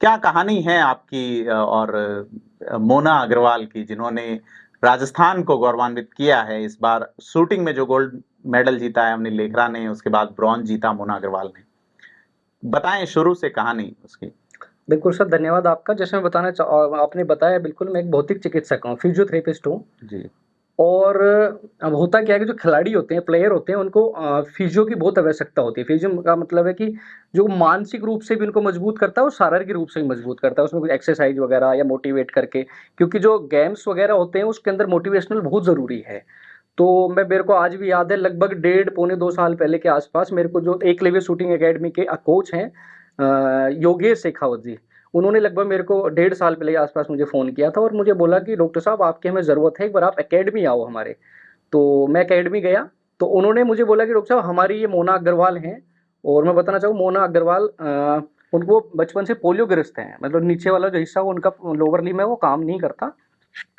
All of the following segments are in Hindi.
क्या कहानी है आपकी और मोना अग्रवाल की, जिन्होंने राजस्थान को गौरवान्वित किया है इस बार शूटिंग में जो गोल्ड मेडल जीता है, अवनी लेखरा ने, उसके बाद ब्रॉन्ज जीता मोना अग्रवाल ने। बताएं शुरू से कहानी उसकी। बिल्कुल सर, धन्यवाद आपका। जैसे मैं आपने बताया, बिल्कुल मैं एक भौतिक चिकित्सक हूँ, फिजियोथेरेपिस्ट हूँ। जी। और अब होता क्या है कि जो खिलाड़ी होते हैं, प्लेयर होते हैं, उनको फिजियो की बहुत आवश्यकता होती है। फिजियो का मतलब है कि जो मानसिक रूप से भी उनको मजबूत करता है और शारीरिक रूप से भी मजबूत करता है, उसमें कुछ एक्सरसाइज वगैरह या मोटिवेट करके। क्योंकि जो गेम्स वगैरह होते हैं उसके अंदर मोटिवेशनल बहुत ज़रूरी है। तो मेरे को आज भी याद है, लगभग डेढ़ पौने 2 साल पहले के आसपास मेरे को जो एकलव्य शूटिंग एकेडमी के कोच हैं, योगेश शेखावत जी, उन्होंने लगभग मेरे को डेढ़ साल पहले के आसपास मुझे फ़ोन किया था और मुझे बोला कि डॉक्टर साहब, आपकी हमें ज़रूरत है, एक बार आप एकेडमी आओ हमारे। तो मैं एकेडमी गया, तो उन्होंने मुझे बोला कि डॉक्टर साहब, हमारी ये मोना अग्रवाल हैं। और मैं बताना चाहूँ, मोना अग्रवाल उनको बचपन से पोलियो ग्रस्त हैं, मतलब नीचे वाला जो हिस्सा उनका लोअर लिम्ब है वो काम नहीं करता,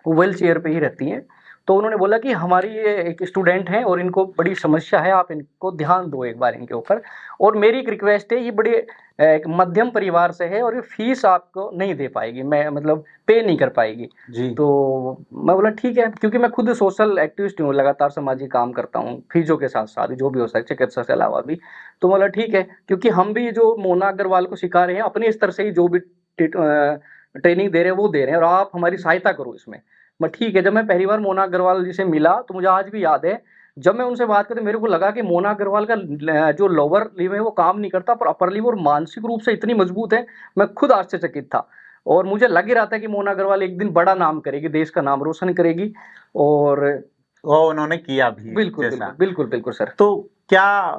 वो व्हील चेयर पे ही रहती हैं। तो उन्होंने बोला कि हमारी ये एक स्टूडेंट हैं और इनको बड़ी समस्या है, आप इनको ध्यान दो एक बार इनके ऊपर। और मेरी एक रिक्वेस्ट है, ये बड़े एक मध्यम परिवार से है और ये फीस आपको नहीं दे पाएगी, मैं मतलब पे नहीं कर पाएगी। जी। तो मैं बोला ठीक है, क्योंकि मैं खुद सोशल एक्टिविस्ट हूँ, लगातार सामाजिक काम करता हूँ फिजियो के साथ साथ, जो भी हो सकता है चिकित्सा से अलावा भी। तो बोला ठीक है, क्योंकि हम भी जो मोना अग्रवाल को सिखा रहे हैं अपने स्तर से ही, जो भी ट्रेनिंग दे रहे हैं वो दे रहे हैं, और आप हमारी सहायता करो इसमें। मैं ठीक है। जब मैं पहली बार मोना अग्रवाल जी से मिला, तो मुझे आज भी याद है, जब मैं उनसे बात करते मेरे को लगा कि मोना अग्रवाल का जो लोअर लिम्ब है वो काम नहीं करता, पर अपर लिम्ब और मानसिक रूप से इतनी मजबूत है, मैं खुद आश्चर्यचकित था। और मुझे लग ही रहा था कि मोना अग्रवाल एक दिन बड़ा नाम करेगी, देश का नाम रोशन करेगी। और वो उन्होंने किया भी बिल्कुल जैसा। बिल्कुल बिल्कुल बिल्कुल सर। तो क्या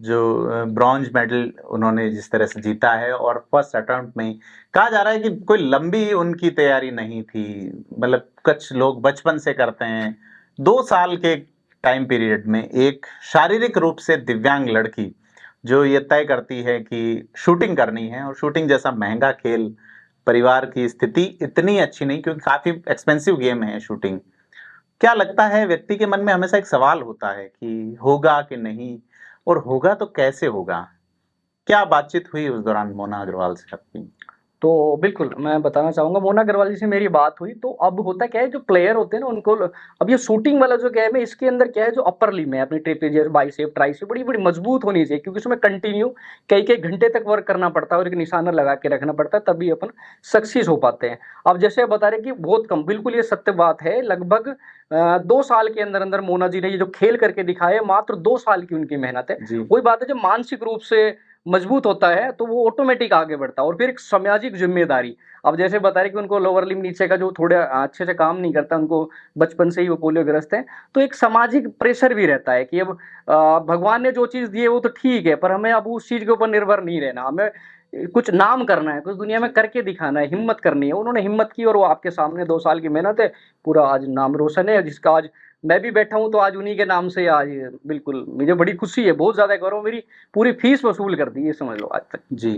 जो ब्रॉन्ज मेडल उन्होंने जिस तरह से जीता है, और फर्स्ट अटेम्प्ट में कहा जा रहा है कि कोई लंबी उनकी तैयारी नहीं थी, मतलब कुछ लोग बचपन से करते हैं। 2 साल के टाइम पीरियड में एक शारीरिक रूप से दिव्यांग लड़की जो ये तय करती है कि शूटिंग करनी है, और शूटिंग जैसा महंगा खेल, परिवार की स्थिति इतनी अच्छी नहीं, क्योंकि काफी एक्सपेंसिव गेम है शूटिंग। क्या लगता है, व्यक्ति के मन में हमेशा एक सवाल होता है कि होगा कि नहीं, और होगा तो कैसे होगा? क्या बातचीत हुई उस दौरान मोना अग्रवाल से आपकी? तो बिल्कुल, मैं बताना चाहूँगा, मोना अग्रवाल जी से मेरी बात हुई। तो अब होता क्या है, जो प्लेयर होते हैं ना उनको अब ये शूटिंग वाला जो गेम है, इसके अंदर क्या है, जो अपर लिम्ब है अपनी ट्रेपेजियस, बाइसेप, ट्राइसेप बड़ी-बड़ी मजबूत होनी चाहिए, क्योंकि उसमें कंटिन्यू कई-कई घंटे तक वर्क करना पड़ता है और एक निशाना लगा के रखना पड़ता है, तभी अपन सक्सेस हो पाते हैं। अब जैसे आप बता रहे हैं कि बहुत कम, बिल्कुल ये सत्य बात है, लगभग 2 साल के अंदर-अंदर मोना जी ने ये जो खेल करके दिखाया, मात्र 2 साल की उनकी मेहनत है। जी। वही बात है, जब मानसिक रूप से मजबूत होता है तो वो ऑटोमेटिक आगे बढ़ता है। और फिर एक सामाजिक जिम्मेदारी, अब जैसे बता रहे कि उनको लोअर लिम्ब नीचे का जो थोड़ा अच्छे से काम नहीं करता, उनको बचपन से ही वो पोलियो ग्रस्त है, तो एक सामाजिक प्रेशर भी रहता है कि अब भगवान ने जो चीज़ दी है वो तो ठीक है, पर हमें अब उस चीज़ के ऊपर निर्भर नहीं रहना, हमें कुछ नाम करना है, कुछ दुनिया में करके दिखाना है, हिम्मत करनी है। उन्होंने हिम्मत की और वो आपके सामने 2 साल की मेहनत है, पूरा आज नाम रोशन है, जिसका आज मैं भी बैठा हूँ, तो आज उन्हीं के नाम से आज बिल्कुल मुझे बड़ी खुशी है, बहुत ज़्यादा गौरव, मेरी पूरी फीस वसूल कर दी, ये समझ लो आज तक। जी।